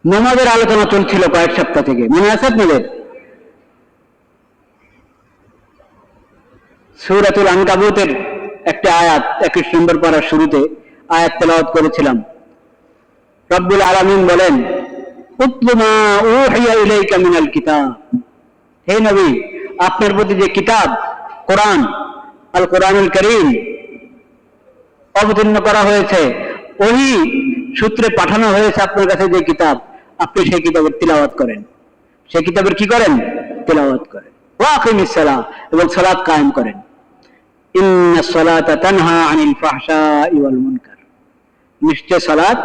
নামাজের আলোচনা চলছিল কয়েক সপ্তাহ থেকে, মনে আছে আপনাদের? সূরাতুল আনকাবুতের একটা আয়াত 21 নম্বর পারার শুরুতে আয়াত তেলাওয়াত করেছিলাম। রব্বুল আলামিন বলেন, উতলু মা উহিয়া ইলাইকা মিনাল কিতাব, হে নবী, আপনার প্রতি যে কিতাব কোরআন, আল কোরআনুল কারীম অবতীর্ণ করা হয়েছে, ওহি সূত্রে পাঠানো হয়েছে আপনার কাছে যে কিতাব, আপনি সেই কিতাবের তিলাওয়াত করেন। সেই কিতাবের কি করেন? তিলাওয়াত করেন। ওয়া আকিমিস সালাহ, এবং সালাত কায়েম করেন। ইন্নাস সালাতা তানহা আনিল ফাহশাই ওয়াল মুনকার, নিশ্চয় সালাত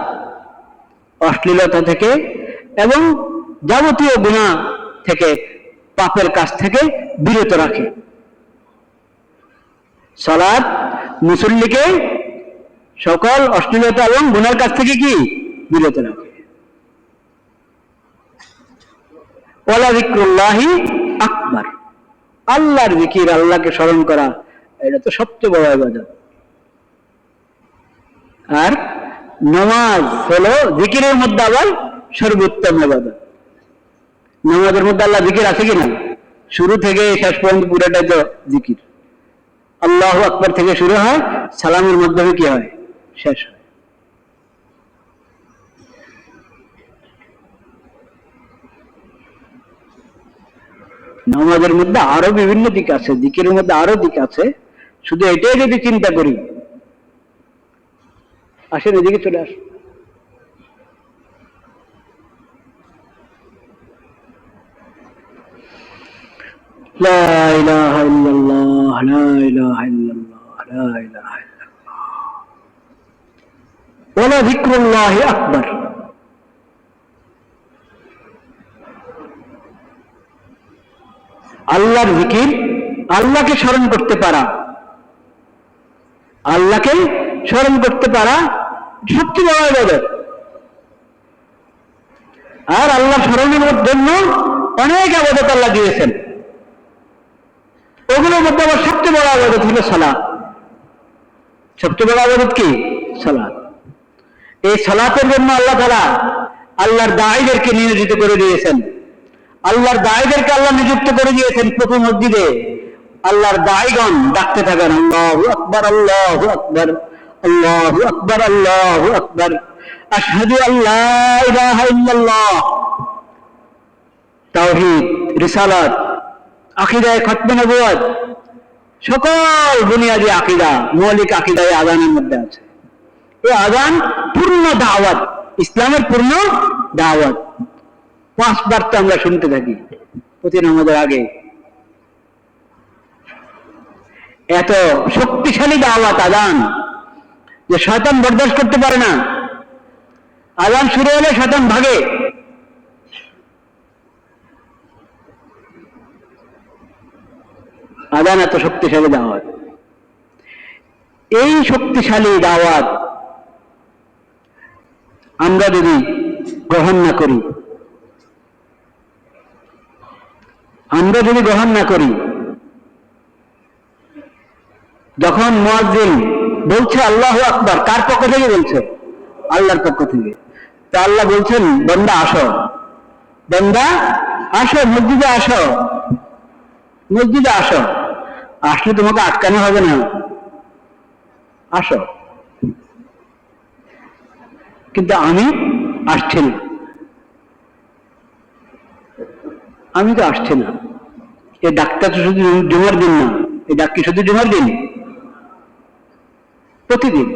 অশ্লীলতা থেকে এবং যাবতীয় গুনাহ থেকে, পাপের কাজ থেকে বিরত রাখে। সালাত মুসল্লিকে সকল অশ্লীলতা এবং গুনার কাছ থেকে কি বিরত রাখে। ওয়ালা যিকরুল্লাহি আকবার, আল্লাহর জিকির, আল্লাহকে স্মরণ করা, এটা তো সবচেয়ে বড় ইবাদত। আর নামাজ হলো জিকিরের মধ্যে আবার সর্বোত্তম ইবাদত। নামাজের মধ্যে আল্লাহ জিকির আছে কিনা? শুরু থেকে শেষ পর্যন্ত পুরোটাই তো জিকির। আল্লাহু আকবার থেকে শুরু হয়, সালামের মাধ্যমে কি হয়? শেষ হয়। নামাজের মধ্যে আরো বিভিন্ন দিক আছে, জিকিরের মধ্যে আরো দিক আছে। শুধু এটাই যদি চিন্তা করি, আসেন এদিকে চলে আসুন। লা ইলাহা ইল্লাল্লাহ, লা ইলাহা ইল্লাল্লাহ, লা ইলাহা ইল্লাল্লাহ, ওয়ালা যিকরুল্লাহি আকবার। আল্লাহর জিকির, আল্লাহকে স্মরণ করতে পারা, আল্লাহকে স্মরণ করতে পারা সবচেয়ে বড় ইবাদত। আর আল্লাহ স্মরণের জন্য অনেক ইবাদত আল্লাহ দিয়েছেন। ওগুলোর মধ্যে আবার সবচেয়ে বড় ইবাদত হলো সালাত। সবচেয়ে বড় ইবাদত কি? সালাত। এই সালাতের জন্য আল্লাহ তাআলা আল্লাহর দাঈদেরকে নিয়োজিত করে দিয়েছেন। আল্লাহর দাঈদেরকে আল্লাহ নিযুক্ত করে দিয়েছেন প্রতি মসজিদে। আল্লাহর দাঈগণ ডাকতে থাকেন, আল্লাহু আকবার, আল্লাহু আকবার, আল্লাহু আকবার, আল্লাহু আকবার, আশহাদু আল্লা ইলাহা ইল্লাল্লাহ। তাওহীদ, রিসালাত, আকীদায়ে খতমে নবুয়ত, সকল বুনিয়াদি আকীদা, মৌলিক আকীদা এই আযানের মধ্যে আছে। এই আযান পূর্ণ দাওয়াত, ইসলামের পূর্ণ দাওয়াত। 5 বার তো আমরা শুনতে থাকি প্রতি নামাজের আগে। এত শক্তিশালী দাওয়াত আযান যে শয়তান বরদাস্ত করতে পারে না। আযান শুরু হলে শয়তান ভাগে। আযান এত শক্তিশালী দাওয়াত। এই শক্তিশালী দাওয়াত আমরা যদি গ্রহণ না করি, যখন মুয়াজ্জিন বলছে আল্লাহু আকবার, কার পক্ষ থেকে বলছে? আল্লাহর পক্ষ থেকে। তা আল্লাহ বলছেন, বান্দা আসো, বান্দা আসো, মসজিদে আসো, মসজিদে আসো। আসলে তোমাকে আটকানো হবে না, আসো। কিন্তু আমি আসছি না, আমি তো আসছি না। এই ডাকটা তো শুধু জুমার দিন না, এই ডাক কি শুধু জুমার দিন? প্রতিদিন,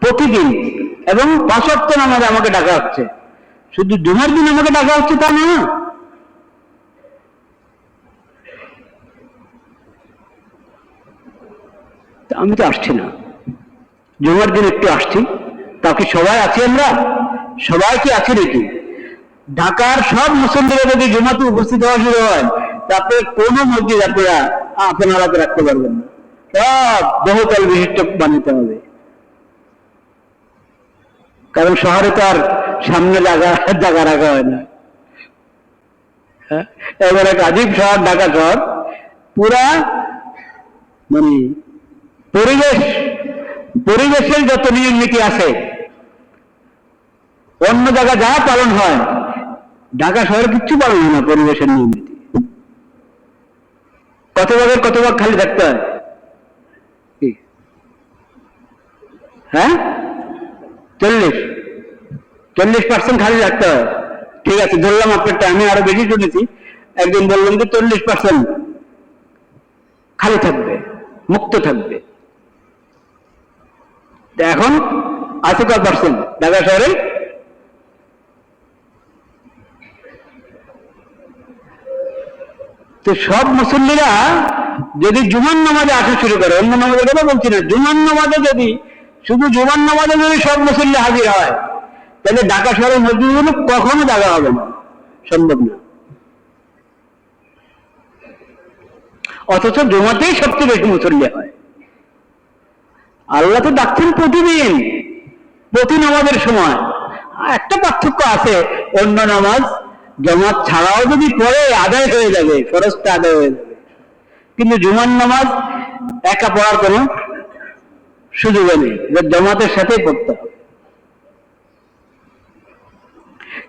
প্রতিদিন, এবং 5 ওয়াক্ত নামাজে আমাকে ডাকা হচ্ছে। শুধু জুমার দিন আমাকে ডাকা হচ্ছে তা না। আমি তো আসছি না, জুমার দিন একটু আসছি। তা কি সবাই আছি? আমরা সবাই কি আছি নাকি? ঢাকার সব মুসল্লিরা যদি জুমাতে উপস্থিত হওয়া শুরু হয়, তাতে কোনো মসজিদ আপনারা রাখতে পারবেন না। সব বহুতল বিশিষ্ট বানাতে হবে। কারণ শহরে তো আর সামনে জায়গা রাখা হয় না। এবার এক আজীব শহর ঢাকা শহর, পুরা মানে পরিবেশের যত নিয়ম নীতি আছে অন্য জায়গা যা পালন হয় ঢাকা শহরে কিচ্ছু পালন হয় না পরিবেশের নিয়ম নীতি। কত ভাগ খালি থাকতে হয়? হ্যাঁ, 40% খালি রাখতে হয়। ঠিক আছে, ধরলাম আপনারটা, আমি আরো বেশি শুনেছি। একদিন বললাম যে 40% খালি থাকবে, মুক্ত থাকবে। এখন আছে কয় পার্সেন্ট ঢাকা শহরে? তো সব মুসল্লিরা যদি জুমার নামাজে আসা শুরু করে, অন্য নামাজের কথা বলছি না, জুমার নামাজে যদি শুধু জুমার নামাজে যদি সব মুসল্লি হাজির হয়, তাহলে ঢাকা শহরের মসজিদগুলো কখনো জায়গা হবে না, সম্ভব না। অথচ জুমাতেই সবচেয়ে বেশি মুসল্লি হয়। আল্লাহ তো ডাকছেন প্রতিদিন, প্রতি নামাজের সময়। একটা পার্থক্য আছে, অন্য নামাজ জামাত ছাড়াও যদি পড়ে আদায় হয়ে যাবে, ফরজটা আদায় হয়ে যাবে। কিন্তু জুমার নামাজ একা পড়ার কোন সুযোগ নেই, জামাতের সাথেই পড়তে হবে।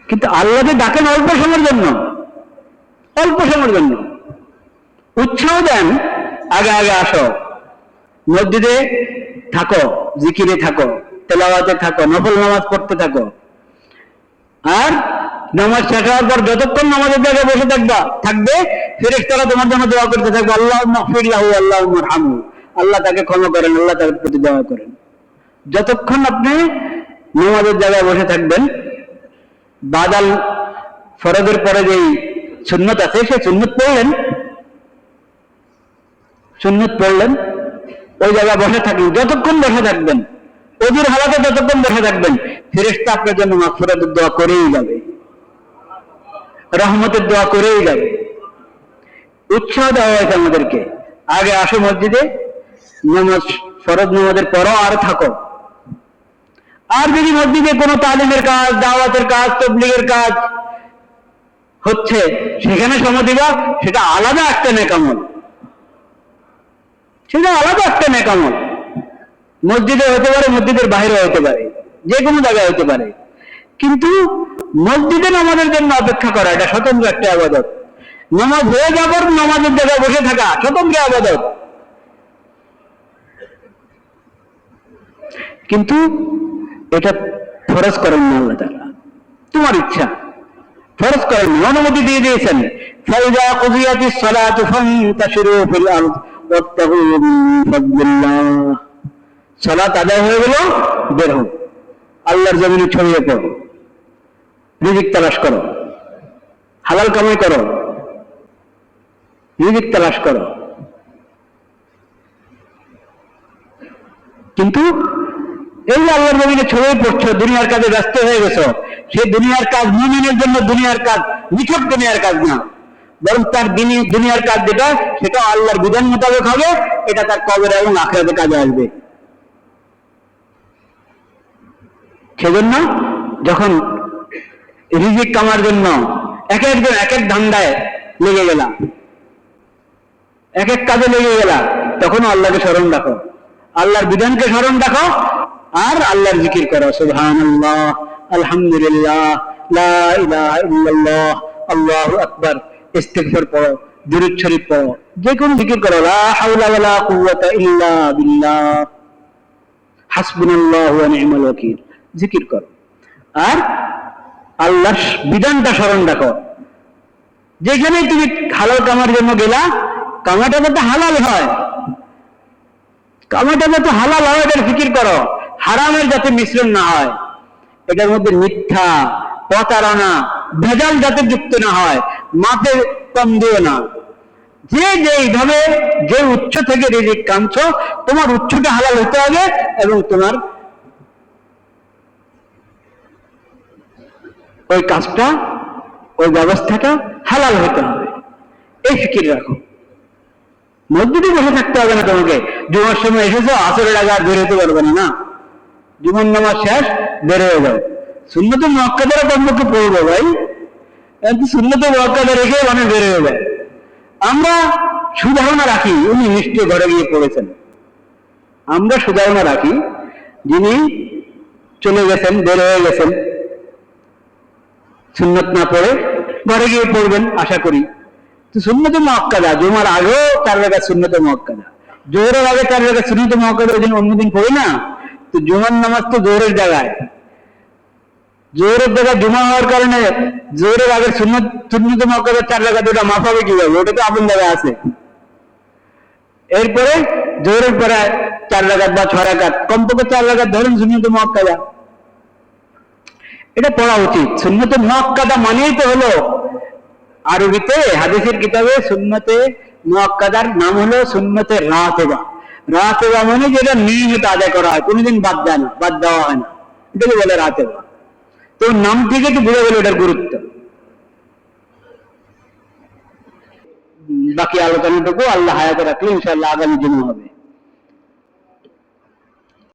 কিন্তু আল্লাহ যে ডাকেন অল্প সময়ের জন্য, অল্প সময়ের জন্য উৎসাহ দেন, আগে আগে আসো, মসজিদে থাকো, জিকিরে থাকো, তেলাওয়াতে থাকো, নফল নামাজ পড়তে থাকো। আর নামাজ শেষ হওয়ার পর যতক্ষণ নামাজের জায়গায় বসে থাকবে, ফেরেশতারা তোমার জন্য দোয়া করতে থাকবে, আল্লাহুম্মা ইগফির লাহু আল্লাহুম্মা আরহামহু, আল্লাহ তাকে ক্ষমা করেন, আল্লাহ তার প্রতি দয়া করেন। যতক্ষণ আপনি নামাজের জায়গায় বসে থাকবেন, বাদাল ফরজের পরে যেই সুন্নত আছে সেই সুন্নত পড়লেন, ওই জায়গায় বসে থাকলেন, যতক্ষণ বসে থাকবেন, ওজুর হালাতে যতক্ষণ বসে থাকবেন, ফেরেশতা আপনার জন্য মাগফিরাতের দোয়া করেই যাবে, রহমতের দোয়া করেই যাবে। উৎসাহ দেওয়া হয়েছে আমাদেরকে, আগে আসো মসজিদে, নামাজ ফরজ নামাজের পরও আর থাকো। আর যদি মসজিদে কোনো তালিমের কাজ, দাওয়াতের কাজ, তাবলীগের কাজ হচ্ছে, সেখানে সময় দিবা, সেটা আলাদা একটা নেক আমল, সেটা আলাদা একটা নেক আমল। মসজিদে হতে পারে, মসজিদের বাইরে হতে পারে, যে কোনো জায়গায় হতে পারে। কিন্তু মসজিদে নামাজের জন্য অপেক্ষা করা, এটা স্বতন্ত্র একটা ইবাদত। নামাজ হয়ে যাবার নামাজের জায়গায় বসে থাকা স্বতন্ত্র ইবাদত। কিন্তু এটা ফরজ করেন না আল্লাহ তাআলা, তোমার ইচ্ছা, ফরজ করেন, অনুমতি দিয়ে দিয়েছেন। ফাইযা কুদিয়াতিস সালাতু ফান্তাশিরু ফিল আরদ ওয়াবতাগু মিন ফাদলিল্লাহ। সালাত আদায় হয়ে গেল, বের হও, আল্লাহর জমিনে ছড়িয়ে পড়ো, রিজিক তালাশ করো, হালাল কামাই করো, রিজিক তালাশ করো। কিন্তু এই যে আল্লাহর জমিনে ছড়িয়ে পড়ছো, দুনিয়ার কাজে ব্যস্ত হয়ে গেছো, সেই দুনিয়ার কাজ মুমিনের জন্য দুনিয়ার কাজ নিছক দুনিয়ার কাজ না, বরং তার দুনিয়ার কাজ যেটা, সেটা আল্লাহর বিধান মোতাবেক হবে, এটা তার কবর এবং আখিরাতে কাজে আসবে। সেজন্য যখন রিজিক কামার জন্য এক একজন এক এক ধান্দায় লেগে গেলা, এক এক কাজে লেগে গেলা, তখন আল্লাহকে স্মরণ রাখো, আল্লাহর বিধানকে স্মরণ রাখো, আর আল্লাহর জিকির করো, সুবহানাল্লাহ, আলহামদুলিল্লাহ, লা ইলাহা ইল্লাল্লাহ, আল্লাহু আকবার, ইস্তিগফার পড়ো, দুরূদ শরীফ পড়ো, যে কোনো জিকির করো, লা হাওলা ওয়ালা কুওয়াতা ইল্লা বিল্লাহ, হাসবুনাল্লাহু ওয়া নি'মাল ওয়াকিল, জিকির করো। আর আল্লাহর বিধানটা স্মরণ রাখো। যেখানে তুমি হালাল কামার জন্য গেলা, কামাটা যাতে হালাল হয়, কামাটা যাতে হালাল হয়, এটার ফিকির করো। হারামের যাতে মিশ্রণ না হয়, এটার মধ্যে মিথ্যা, প্রতারণা, ভেজাল যাতে যুক্ত না হয়, মাপে কম দিও না। যে এইভাবে যে উচ্চ থেকে রিজিক কামছো, তোমার উচ্চটা হালাল হতে হবে এবং তোমার ওই কাজটা, ওই ব্যবস্থাটা হালাল হতে হবে, এই ফিকির রাখো। মসজিদে বসে থাকতে হবে না তোমাকে, জুমার সময় এসেছো, আসরের আগে আর বের হতে পারবে না, জুমার নামাজ শেষ, বের হয়ে যাও। সুন্নতে মুআক্কাদারা কমপক্ষে পড়বো ভাই, সুন্নতে মুআক্কাদা রেখে মানে বের হয়ে যায়। আমরা সুধারণা রাখি, উনি নিশ্চয় ঘরে গিয়ে পড়েছেন, আমরা সুধারণা রাখি, যিনি চলে গেছেন, বের হয়ে গেছেন, সুন্নত না পড়ে ঘরে গিয়ে পড়বেন আশা করি। তো সুন্নতে মুআক্কাদা, জুমার আগেও 4 রাকাত সুন্নতে মুআক্কাদা, জোহরের আগে 4 রাকাত সুন্নতে মুআক্কাদা ওই দিন অন্যদিন পড়ি না, তো জুমার নামাজ তো জোহরের জায়গায়, জোহরের জায়গায় জুমা হওয়ার কারণে জোহরের আগে সুন্নতে মুআক্কাদা 4 রাকাত ওটা মাফ হবে কিভাবে? ওটা তো আপন জায়গায় আছে। এরপরে জোহরের পরে 4 রাকাত বা 6 রাকাত, কমপক্ষে 4 রাকাত ধরেন সুন্নতে মুআক্কাদা, এটা পড়া উচিত। সুন্নতে মুআক্কাদা মানেই তো হলো আরবিতে হাদিসের কিতাবে সুন্নতে মুআক্কাদার নাম হলো সুন্নতে রাতেবা। রাতেবা মানে যেটা নিয়মিত আদায় করা হয়, কোনোদিন বাদ দেয় না, বাদ দেওয়া হয় না, এটাকে বলে রাতেবা। তো নাম থেকে তো বুঝে গেল এটার গুরুত্ব। বাকি আলোচনাটুকু আল্লাহ হায়াতে রাখলে ইনশাআল্লাহ আগামী জুমা হবে।